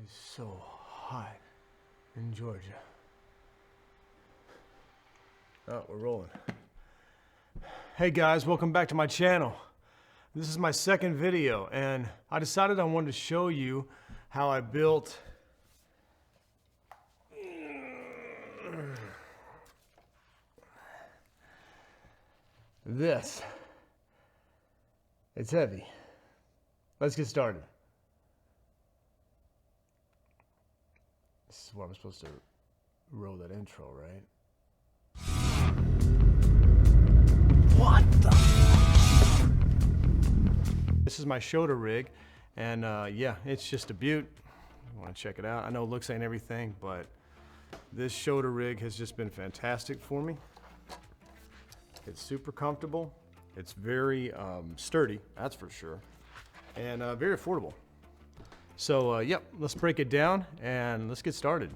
is so hot in Georgia. Oh, we're rolling. Hey guys, welcome back to my channel. This is my second video, and I decided I wanted to show you how I built this. It's heavy. Let's get started. This is where I'm supposed to roll that intro, right? What the? This is my shoulder rig, and yeah, it's just a beaut. You want to check it out? I know looks ain't everything, but this shoulder rig has just been fantastic for me. It's super comfortable. It's very sturdy, that's for sure, and very affordable. So yep, let's break it down and let's get started.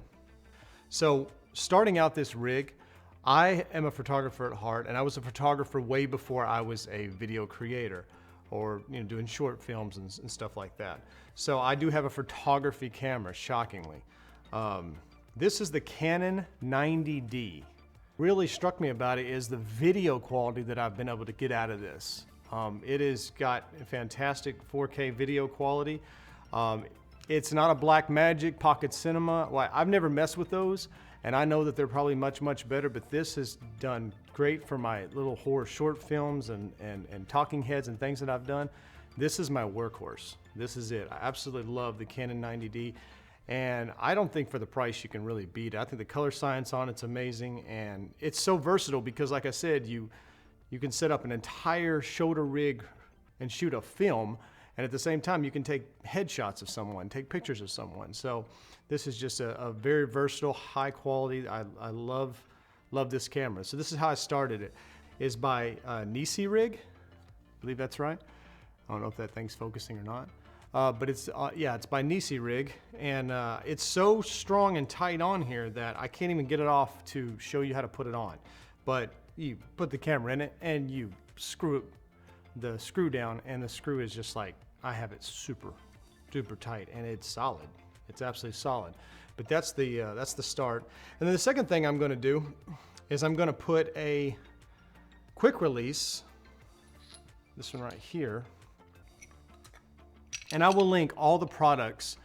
So starting out this rig, I am a photographer at heart, and I was a photographer way before I was a video creator or doing short films and stuff like that. So I do have a photography camera, shockingly. This is the Canon 90D. Really struck me about it is the video quality that I've been able to get out of this. It has got fantastic 4K video quality. It's not a Blackmagic Pocket Cinema. Well, I've never messed with those, and I know that they're probably much better, but this has done great for my little horror short films and talking heads and things that I've done. This is my workhorse. This is it. I absolutely love the Canon 90D, and I don't think for the price you can really beat it. I think the color science on it's amazing, and it's so versatile because, like I said, you can set up an entire shoulder rig and shoot a film, and at the same time you can take headshots of someone, take pictures of someone. So this is just a very versatile, high quality. I love this camera. So this is how I started it, is by NICEYRIG. I believe that's right. I don't know if that thing's focusing or not. But it's yeah, it's by NICEYRIG, and it's so strong and tight on here that I can't even get it off to show you how to put it on. But you put the camera in it and you screw the screw down, and the screw is just like, I have it super duper tight, and it's solid. It's absolutely solid. But that's the start. And then the second thing I'm going to do is I'm going to put a quick release, this one right here, and I will link all the products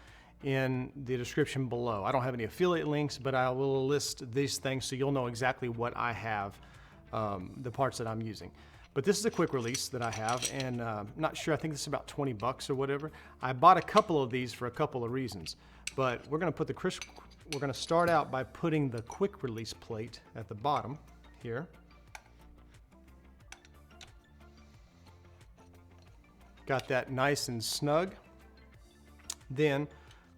in the description below. I don't have any affiliate links, but I will list these things so you'll know exactly what I have, the parts that I'm using. But this is a quick release that I have, and not sure, I think this is about 20 bucks or whatever. I bought a couple of these for a couple of reasons, but we're gonna start out by putting the quick release plate at the bottom here. Got that nice and snug. Then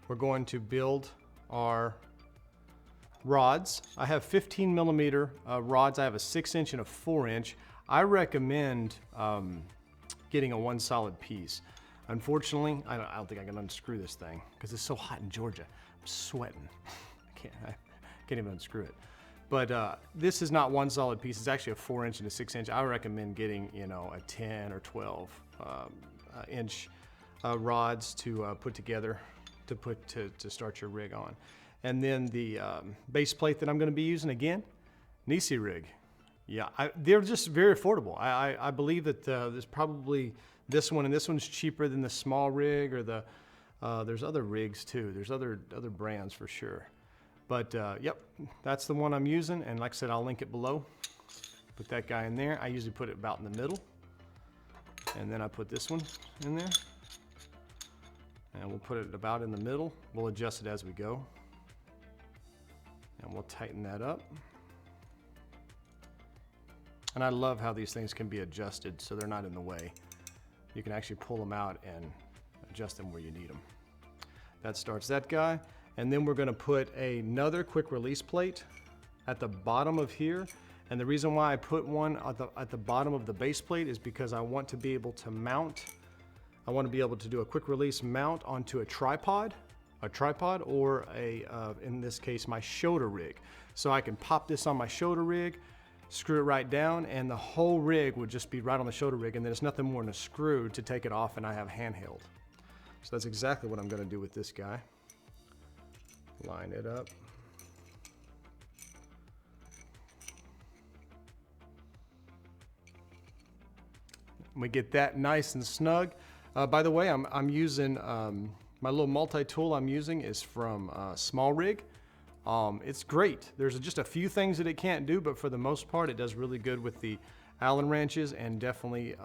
we're going to build our rods. I have 15 millimeter rods. I have a 6-inch and a 4-inch. I recommend getting a one solid piece. Unfortunately, I don't think I can unscrew this thing because it's so hot in Georgia. I'm sweating. I can't even unscrew it. But this is not one solid piece. It's actually a 4-inch and a 6-inch. I recommend getting, a 10 or 12 inch rods to put together to start your rig on. And then the base plate that I'm going to be using, again, NICEYRIG. Yeah, they're just very affordable. I believe that there's probably this one, and this one's cheaper than the smallrig, or the there's other rigs too. There's other brands for sure. But yep, that's the one I'm using, and like I said, I'll link it below. Put that guy in there. I usually put it about in the middle, and then I put this one in there, and we'll put it about in the middle. We'll adjust it as we go, and we'll tighten that up. And I love how these things can be adjusted so they're not in the way. You can actually pull them out and adjust them where you need them. That starts that guy. And then we're going to put another quick release plate at the bottom of here. And the reason why I put one at the bottom of the base plate is because I want to be able to mount. I want to be able to do a quick release mount onto a tripod or in this case, my shoulder rig. So I can pop this on my shoulder rig, screw it right down, and the whole rig would just be right on the shoulder rig, and then it's nothing more than a screw to take it off, and I have handheld. So that's exactly what I'm going to do with this guy. Line it up. We get that nice and snug. By the way, I'm using my little multi-tool I'm using is from SmallRig. It's great. There's just a few things that it can't do, but for the most part, it does really good with the Allen wrenches and definitely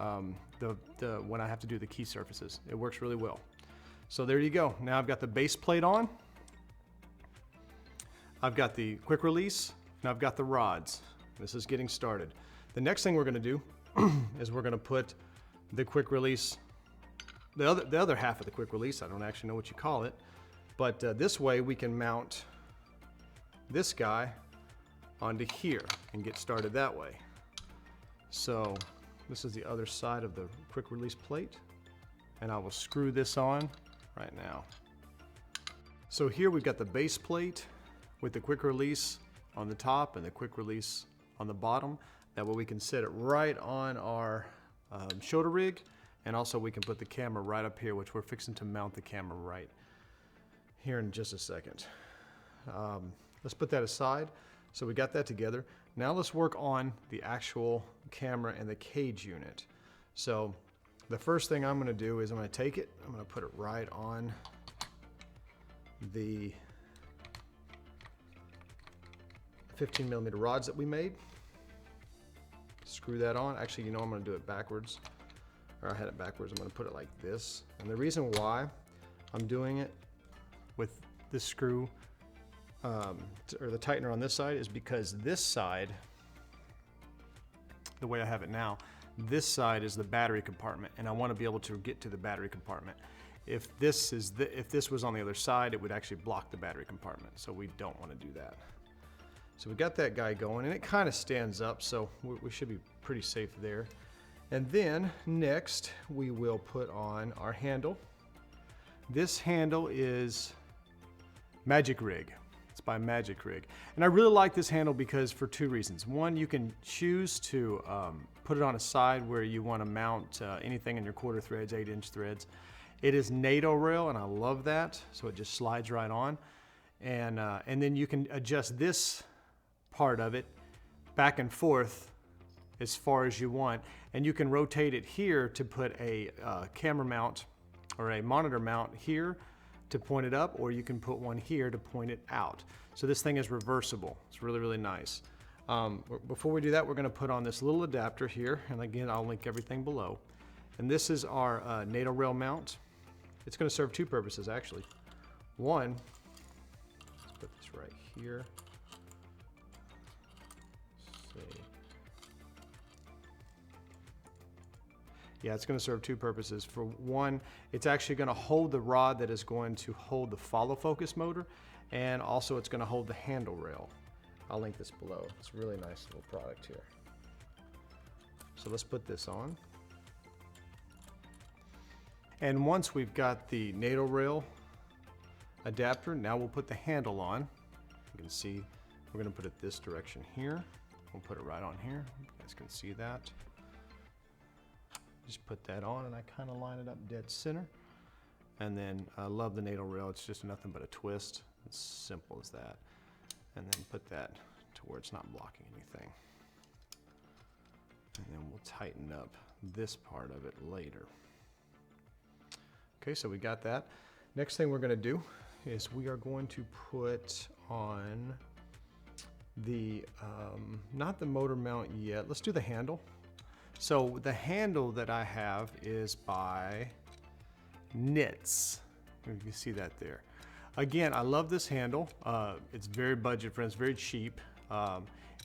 when I have to do the key surfaces. It works really well. So there you go. Now I've got the base plate on. I've got the quick release, and I've got the rods. This is getting started. The next thing we're going to do is we're going to put the quick release, the other half of the quick release, I don't actually know what you call it, but this way we can mount this guy onto here and get started that way. So this is the other side of the quick release plate, and I will screw this on right now. So here we've got the base plate with the quick release on the top and the quick release on the bottom. That way we can set it right on our shoulder rig, and also we can put the camera right up here, which we're fixing to mount the camera right here in just a second. Let's put that aside. So we got that together. Now let's work on the actual camera and the cage unit. So the first thing I'm going to do is I'm going to take it, I'm going to put it right on the 15mm rods that we made. Screw that on. Actually, you know, I'm going to do it backwards. Or I had it backwards. I'm going to put it like this. And the reason why I'm doing it with this screw or the tightener on this side is because this side, the way I have it now, this side is the battery compartment, and I want to be able to get to the battery compartment. If this was on the other side, it would actually block the battery compartment, so we don't want to do that. So we got that guy going, and it kind of stands up, so we should be pretty safe there. And then next we will put on our handle. This handle is NICEYRIG. It's by NICEYRIG. And I really like this handle because for two reasons. One, you can choose to put it on a side where you want to mount anything in your quarter threads, 8-inch threads. It is NATO rail, and I love that, so it just slides right on. And then you can adjust this part of it back and forth as far as you want, and you can rotate it here to put a camera mount or a monitor mount here to point it up, or you can put one here to point it out. So this thing is reversible. It's really, really nice. Before we do that, we're going to put on this little adapter here, and again, I'll link everything below. And this is our NATO rail mount. It's going to serve two purposes, actually. One, let's put this right here. Yeah, it's going to serve two purposes. For one, it's actually going to hold the rod that is going to hold the follow focus motor, and also it's going to hold the handle rail. I'll link this below. It's a really nice little product here. So let's put this on. And once we've got the NATO rail adapter, now we'll put the handle on. You can see we're going to put it this direction here. We'll put it right on here. You guys can see that. Just put that on, and I kind of line it up dead center. And then I love the NATO rail. It's just nothing but a twist. It's simple as that. And then put that to where it's not blocking anything. And then we'll tighten up this part of it later. Okay, so we got that. Next thing we're going to do is we are going to put on the, not the motor mount yet. Let's do the handle. So the handle that I have is by NICEYRIG. You can see that there. Again, I love this handle. It's very budget friendly. It's very cheap.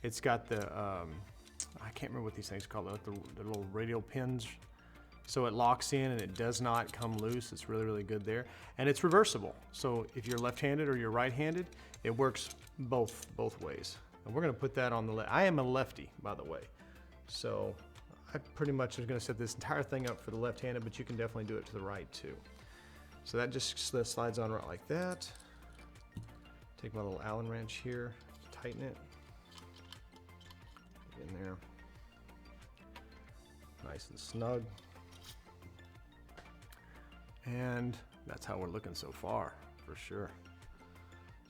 It's got the, I can't remember what these things are called, the little radial pins. So it locks in and it does not come loose. It's really, really good there. And it's reversible. So if you're left-handed or you're right-handed, it works both ways. And we're gonna put that on the left. I am a lefty, by the way. So I pretty much was going to set this entire thing up for the left-handed, but you can definitely do it to the right too. So that just slides on right like that. Take my little Allen wrench here, tighten it. Get in there. Nice and snug. And that's how we're looking so far, for sure.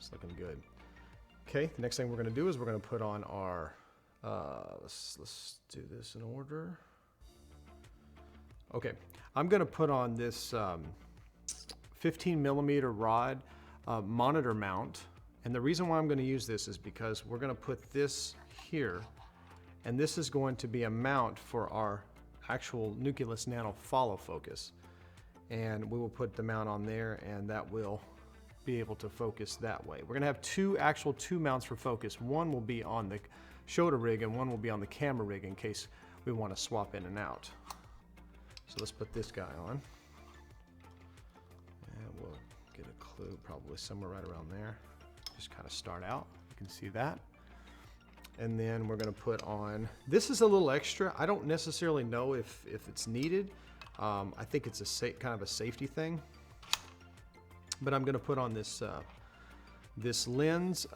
It's looking good. Okay, the next thing we're going to do is we're going to put on our, let's do this in order. Okay, I'm going to put on this 15 millimeter rod monitor mount. And the reason why I'm going to use this is because we're going to put this here, and this is going to be a mount for our actual Nucleus Nano follow focus. And we will put the mount on there, and that will be able to focus that way. We're going to have two mounts for focus. One will be on the shoulder rig, and one will be on the camera rig in case we want to swap in and out. So let's put this guy on. And we'll get a clue probably somewhere right around there. Just kind of start out. You can see that. And then we're going to put on, this is a little extra. I don't necessarily know if it's needed. I think it's a kind of a safety thing. But I'm going to put on this this lens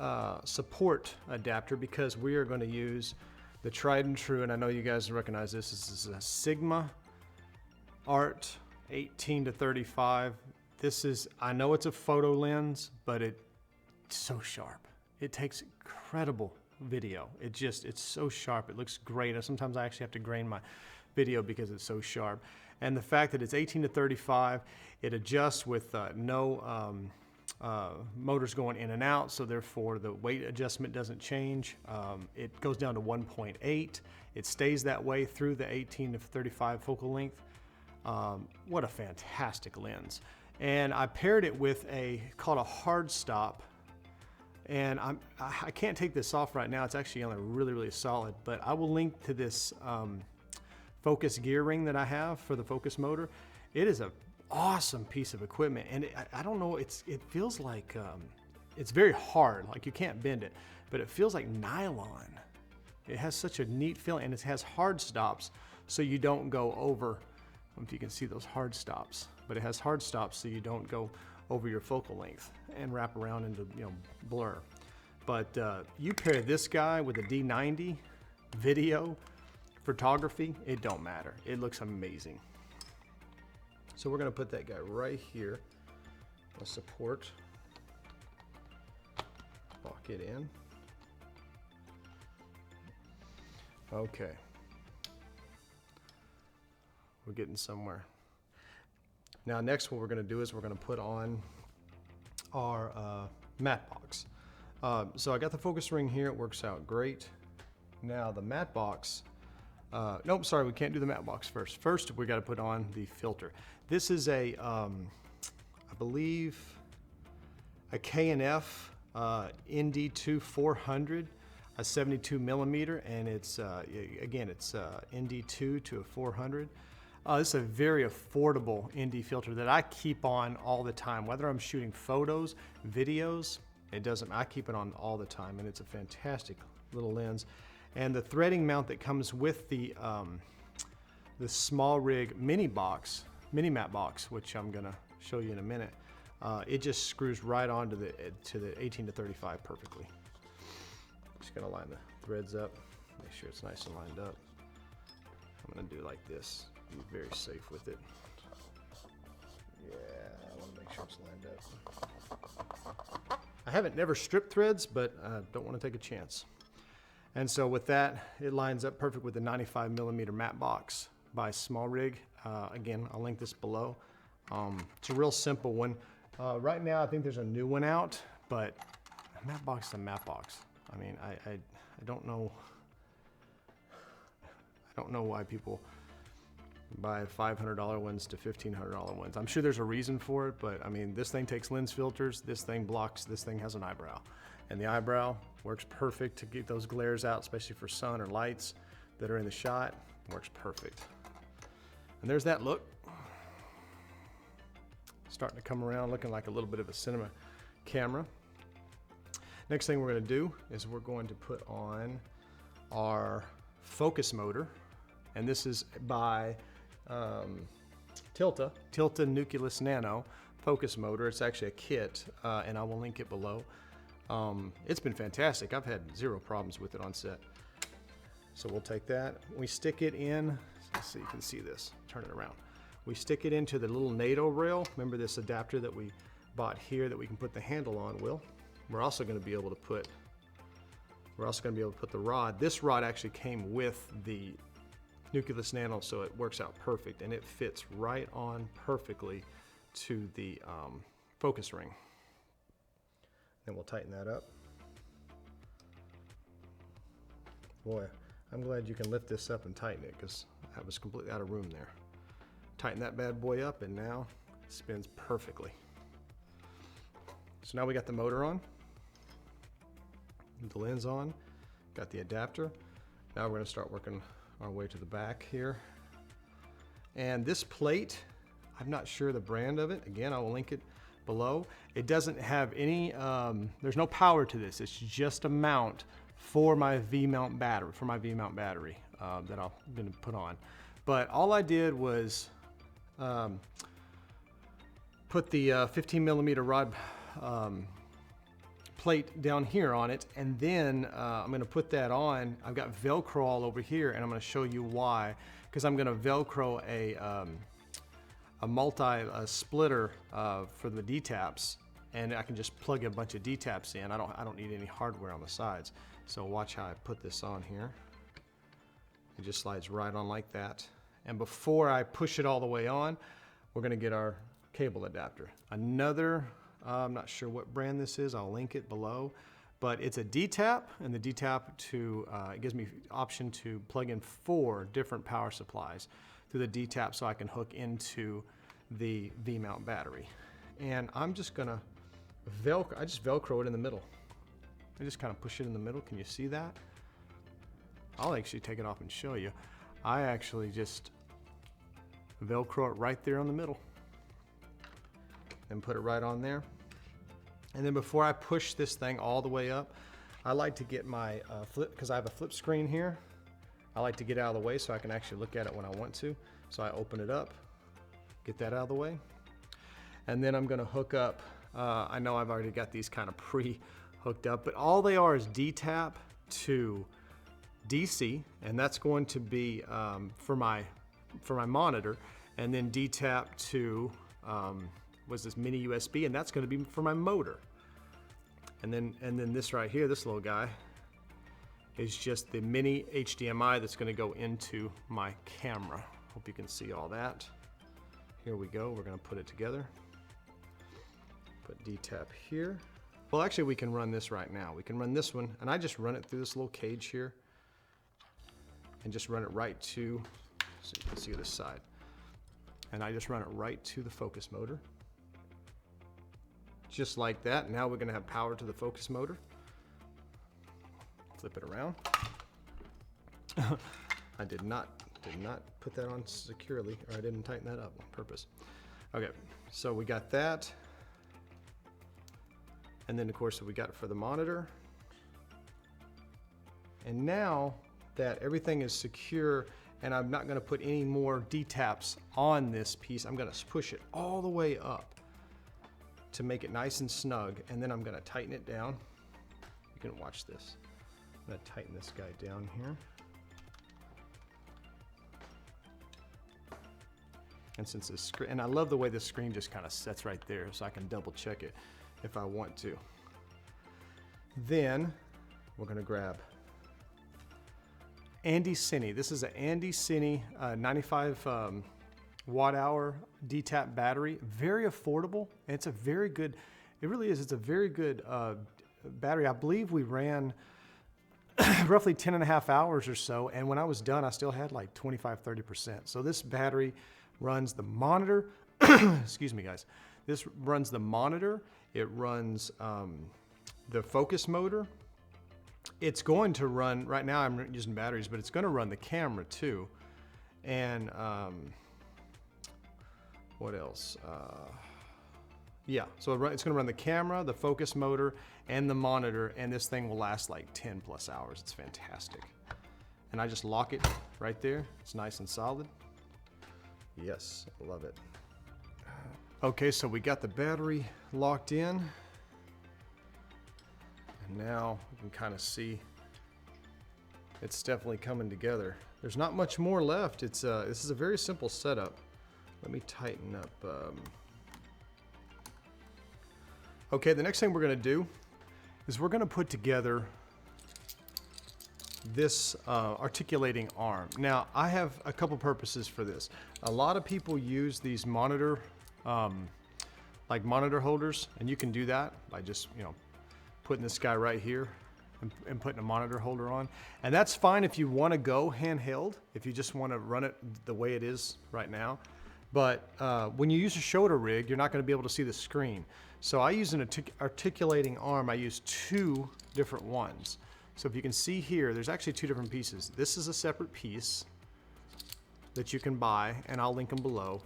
support adapter because we are going to use the tried and true, and I know you guys recognize this. This is a Sigma Art 18 to 35. This is, I know it's a photo lens, but it's so sharp. It takes incredible video. It's so sharp. It looks great. Sometimes I actually have to grain my video because it's so sharp. And the fact that it's 18 to 35, it adjusts with no motors going in and out, so therefore the weight adjustment doesn't change. It goes down to 1.8. It stays that way through the 18 to 35 focal length. What a fantastic lens. And I paired it with called a hard stop. And I can't take this off right now. It's actually only really solid, but I will link to this focus gear ring that I have for the focus motor. It is an awesome piece of equipment, and I don't know, it feels like it's very hard, like you can't bend it, but it feels like nylon. It has such a neat feeling, and it has hard stops so you don't go over. I don't know if you can see those hard stops, but it has hard stops so you don't go over your focal length and wrap around into blur. But you pair this guy with a D90 video photography, it don't matter. It looks amazing. So we're going to put that guy right here. A support. Lock it in. Okay. We're getting somewhere. Now next what we're going to do is we're going to put on our matte box. So I got the focus ring here. It works out great. Now the matte box, nope, sorry, we can't do the matte box first. First, we got to put on the filter. This is I believe, a K&F ND2 400, a 72 millimeter, and it's again, it's ND2 to a 400. This is a very affordable ND filter that I keep on all the time, whether I'm shooting photos, videos. I keep it on all the time, and it's a fantastic little lens. And the threading mount that comes with the SmallRig mini matte box, which I'm gonna show you in a minute, it just screws right onto the 18 to 35 perfectly. Just gonna line the threads up, make sure it's nice and lined up. I'm gonna do like this, be very safe with it. Yeah, I wanna make sure it's lined up. I haven't never stripped threads, but I don't wanna take a chance. And so with that, it lines up perfect with the 95 millimeter matte box by SmallRig. Again, I'll link this below. It's a real simple one. Right now, I think there's a new one out, but a matte box is a matte box. I mean, I don't know. I don't know why people buy $500 ones to $1,500 ones. I'm sure there's a reason for it, but I mean, this thing takes lens filters. This thing blocks. This thing has an eyebrow, and the eyebrow works perfect to get those glares out, especially for sun or lights that are in the shot. Works perfect. And there's that look. Starting to come around, looking like a little bit of a cinema camera. Next thing we're going to do is we're going to put on our focus motor, and this is by Tilta Nucleus Nano focus motor. It's actually a kit, and I will link it below. It's been fantastic. I've had zero problems with it on set. So we'll take that. We stick it in, so you can see this, turn it around. We stick it into the little NATO rail. Remember this adapter that we bought here that we can put the handle on, Will? we're also going to be able to put the rod. This rod actually came with the Nucleus Nano, so it works out perfect, and it fits right on perfectly to the focus ring. Then we'll tighten that up. Boy, I'm glad you can lift this up and tighten it, because I was completely out of room there. Tighten that bad boy up, and now it spins perfectly. So now we got the motor on, the lens on, got the adapter. Now we're going to start working our way to the back here. And this plate, I'm not sure the brand of it. Again, I will link it below. It doesn't have any, there's no power to this. It's just a mount for my V-mount battery, that I'm going to put on. But all I did was put the 15 millimeter rod plate down here on it, and then I'm going to put that on. I've got Velcro all over here, and I'm going to show you why. Because I'm going to Velcro a multi-splitter for the D-taps, and I can just plug a bunch of D-taps in. I don't need any hardware on the sides. So watch how I put this on here. It just slides right on like that. And before I push it all the way on, we're going to get our cable adapter. Another, I'm not sure what brand this is. I'll link it below. But it's a D-tap, and the D-tap it gives me the option to plug in 4 different power supplies through the D-tap, so I can hook into the V-mount battery. And I'm just gonna I just Velcro it in the middle. I just kind of push it in the middle. Can you see that? I'll actually take it off and show you. I actually just Velcro it right there on the middle and put it right on there. And then before I push this thing all the way up, I like to get my flip, because I have a flip screen here. I like to get out of the way so I can actually look at it when I want to. So I open it up, get that out of the way. And then I'm gonna hook up, I know I've already got these kind of pre-hooked up, but all they are is D-tap to DC, and that's going to be for my monitor, and then D-tap to was this mini USB, and that's going to be for my motor. And then this right here, this little guy, is just the mini HDMI that's going to go into my camera. Hope you can see all that. Here we go. We're going to put it together. Put D-tap here. Well, actually, we can run this right now. We can run this one, and I just run it through this little cage here, and just run it right to, so you can see this side. And I just run it right to the focus motor. Just like that. Now we're going to have power to the focus motor. Flip it around. I did not put that on securely, or I didn't tighten that up on purpose. Okay, so we got that. And then of course we got it for the monitor. And now that everything is secure and I'm not going to put any more D-taps on this piece, I'm going to push it all the way up to make it nice and snug, and then I'm going to tighten it down. You can watch this. I'm going to tighten this guy down here. And since this screen, and I love the way this screen just kind of sets right there, so I can double check it if I want to. Then we're going to grab Andycine. This is an Andycine 95 watt hour D-tap battery. Very affordable, and it's a very good, it really is, it's a very good battery. I believe we ran roughly 10.5 hours or so, and when I was done, I still had like 25–30%. So this battery runs the monitor, excuse me guys, this runs the monitor, it runs the focus motor. It's going to run, right now I'm using batteries, but it's going to run the camera too. And what else? Yeah, so it's going to run the camera, the focus motor, and the monitor, and this thing will last like 10+ hours. It's fantastic. And I just lock it right there. It's nice and solid. Yes, I love it. Okay, so we got the battery locked in. And now you can kind of see it's definitely coming together. There's not much more left. This is a very simple setup. Let me tighten up. Okay, the next thing we're going to do is we're going to put together this articulating arm. Now, I have a couple purposes for this. A lot of people use these monitor, like monitor holders, and you can do that by just, you know, putting this guy right here and putting a monitor holder on. And that's fine if you want to go handheld, if you just want to run it the way it is right now. But when you use a shoulder rig, you're not going to be able to see the screen. So I use an articulating arm. I use two different ones. So if you can see here, there's actually two different pieces. This is a separate piece that you can buy, and I'll link them below.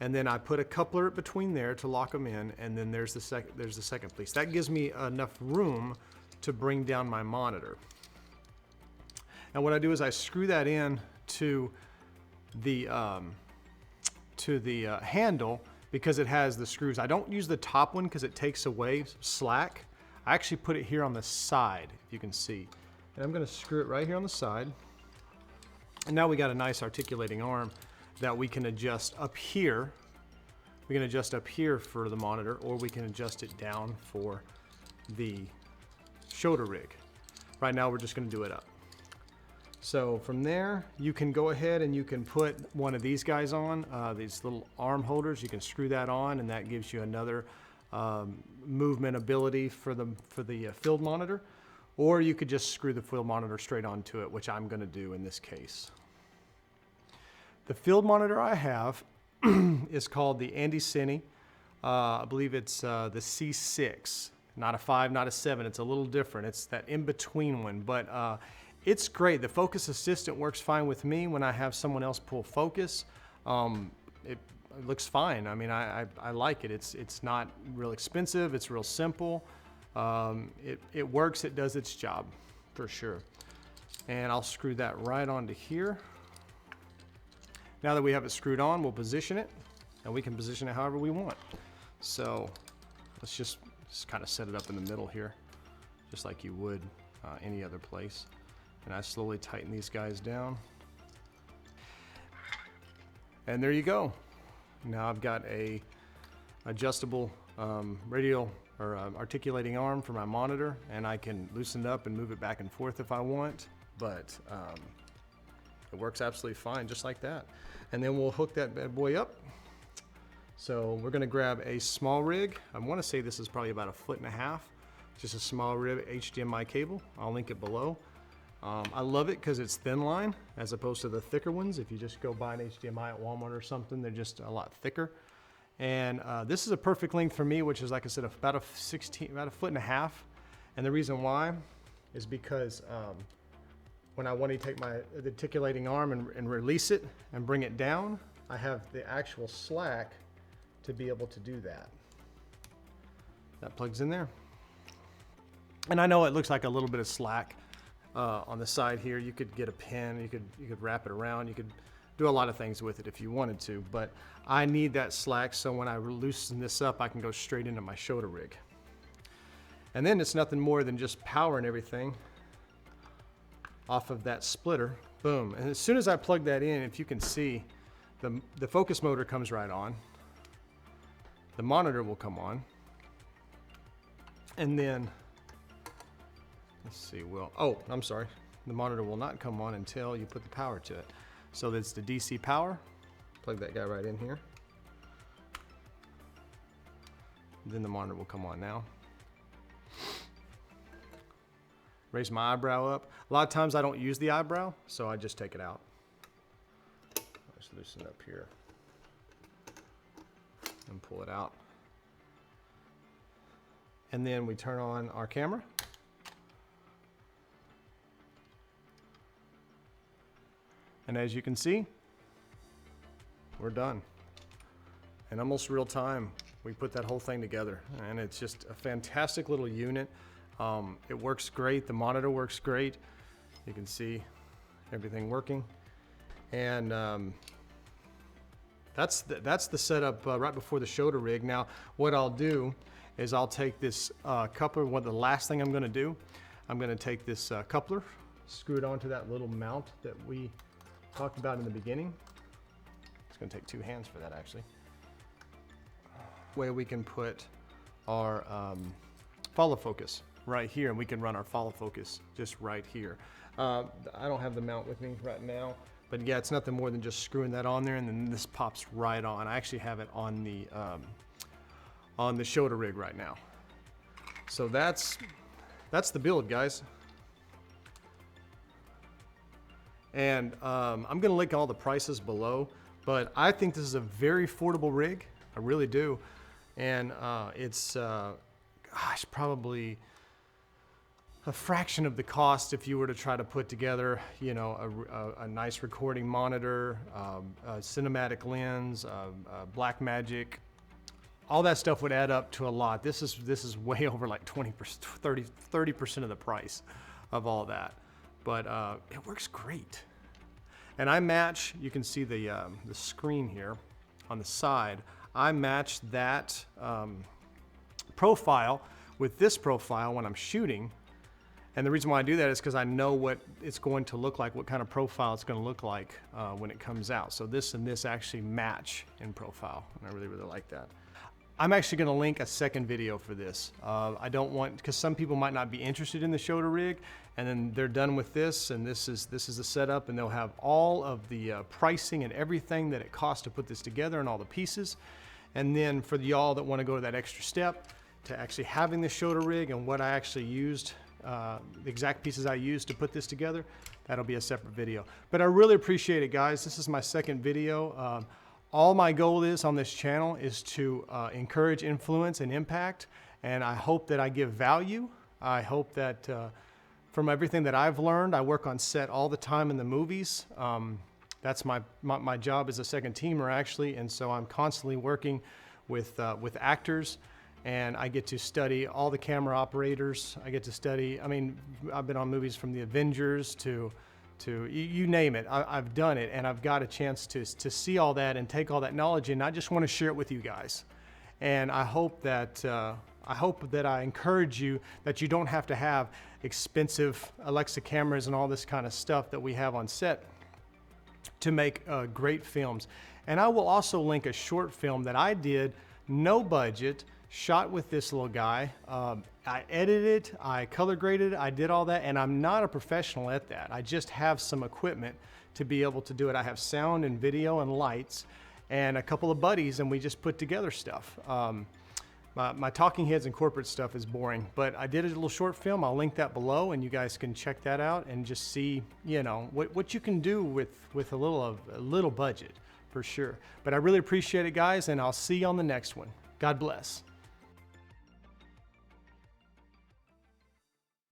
And then I put a coupler between there to lock them in, and then there's the second piece. That gives me enough room to bring down my monitor. And what I do is I screw that in to the handle because it has the screws. I don't use the top one because it takes away slack. I actually put it here on the side, if you can see. And I'm going to screw it right here on the side. And now we got a nice articulating arm that we can adjust up here. We can adjust up here for the monitor, or we can adjust it down for the shoulder rig. Right now we're just going to do it up. So from there, you can go ahead and you can put one of these guys on, these little arm holders. You can screw that on, and that gives you another movement ability for the field monitor, or you could just screw the field monitor straight onto it, which I'm going to do in this case. The field monitor I have is called the Andycine. I believe it's the C6, not a 5, not a 7. It's a little different. It's that in-between one, but it's great. The focus assistant works fine with me when I have someone else pull focus. It looks fine. I mean, I like it. It's not real expensive. It's real simple. It works. It does its job for sure. And I'll screw that right onto here. Now that we have it screwed on, we'll position it, and we can position it however we want. So let's just kind of set it up in the middle here, just like you would any other place. And I slowly tighten these guys down. And there you go. Now I've got a adjustable radial or articulating arm for my monitor, and I can loosen it up and move it back and forth if I want, but it works absolutely fine just like that. And then we'll hook that bad boy up. So we're gonna grab a small rig. I wanna say this is probably about 1.5 feet, just a small rig HDMI cable. I'll link it below. I love it because it's thin line as opposed to the thicker ones. If you just go buy an HDMI at Walmart or something, they're just a lot thicker. And this is a perfect length for me, which is, like I said, about 1.5 feet. And the reason why is because when I want to take my articulating arm and release it and bring it down, I have the actual slack to be able to do that. That plugs in there. And I know it looks like a little bit of slack on the side here. You could get a pin, you could wrap it around, you could do a lot of things with it if you wanted to, but I need that slack so when I loosen this up, I can go straight into my shoulder rig. And then it's nothing more than just powering everything off of that splitter. Boom. And as soon as I plug that in, if you can see, the focus motor comes right on. The monitor will come on. And then, let's see, I'm sorry. The monitor will not come on until you put the power to it. So that's the DC power. Plug that guy right in here. Then the monitor will come on now. Raise my eyebrow up. A lot of times I don't use the eyebrow, so I just take it out. Just loosen it up here and pull it out. And then we turn on our camera. And as you can see, we're done. In almost real time, we put that whole thing together, and it's just a fantastic little unit. It works great. The monitor works great. You can see everything working. And that's the setup right before the shoulder rig. Now, what I'll do is I'll take this coupler. The last thing I'm going to do, I'm going to take this coupler, screw it onto that little mount that we talked about in the beginning. It's going to take 2 hands for that, actually. Way we can put our follow focus right here, and we can run our follow focus just right here. I don't have the mount with me right now, but yeah, it's nothing more than just screwing that on there, and then this pops right on. I actually have it on the shoulder rig right now. So that's the build, guys. And I'm gonna link all the prices below, but I think this is a very affordable rig. I really do. And it's, gosh, probably a fraction of the cost if you were to try to put together, you know, a nice recording monitor, a cinematic lens, Blackmagic. All that stuff would add up to a lot. This is way over like 20%, 30% of the price of all that. But it works great. And I match, you can see the screen here on the side. I match that profile with this profile when I'm shooting. And the reason why I do that is because I know what it's going to look like, what kind of profile it's going to look like when it comes out. So this and this actually match in profile, and I really, really like that. I'm actually going to link a second video for this. I don't want, because some people might not be interested in the shoulder rig, and then they're done with this, and this is the setup, and they'll have all of the pricing and everything that it costs to put this together and all the pieces. And then for y'all that want to go to that extra step to actually having the shoulder rig and what I actually used, the exact pieces I used to put this together, that'll be a separate video. But I really appreciate it, guys. This is my second video. All my goal is on this channel is to encourage influence and impact, and I hope that I give value. I hope that from everything that I've learned, I work on set all the time in the movies. That's my job as a second teamer, actually, and so I'm constantly working with actors, and I get to study all the camera operators. I get to study, I mean, I've been on movies from the Avengers to you name it. I've done it, and I've got a chance to see all that and take all that knowledge, and I just want to share it with you guys. And I hope that I encourage you that you don't have to have expensive Alexa cameras and all this kind of stuff that we have on set to make great films. And I will also link a short film that I did, no budget, shot with this little guy. I edited, I color graded, I did all that, and I'm not a professional at that. I just have some equipment to be able to do it. I have sound and video and lights and a couple of buddies, and we just put together stuff. My talking heads and corporate stuff is boring, but I did a little short film. I'll link that below, and you guys can check that out and just see, you know, what you can do with a little budget, for sure. But I really appreciate it, guys, and I'll see you on the next one. God bless.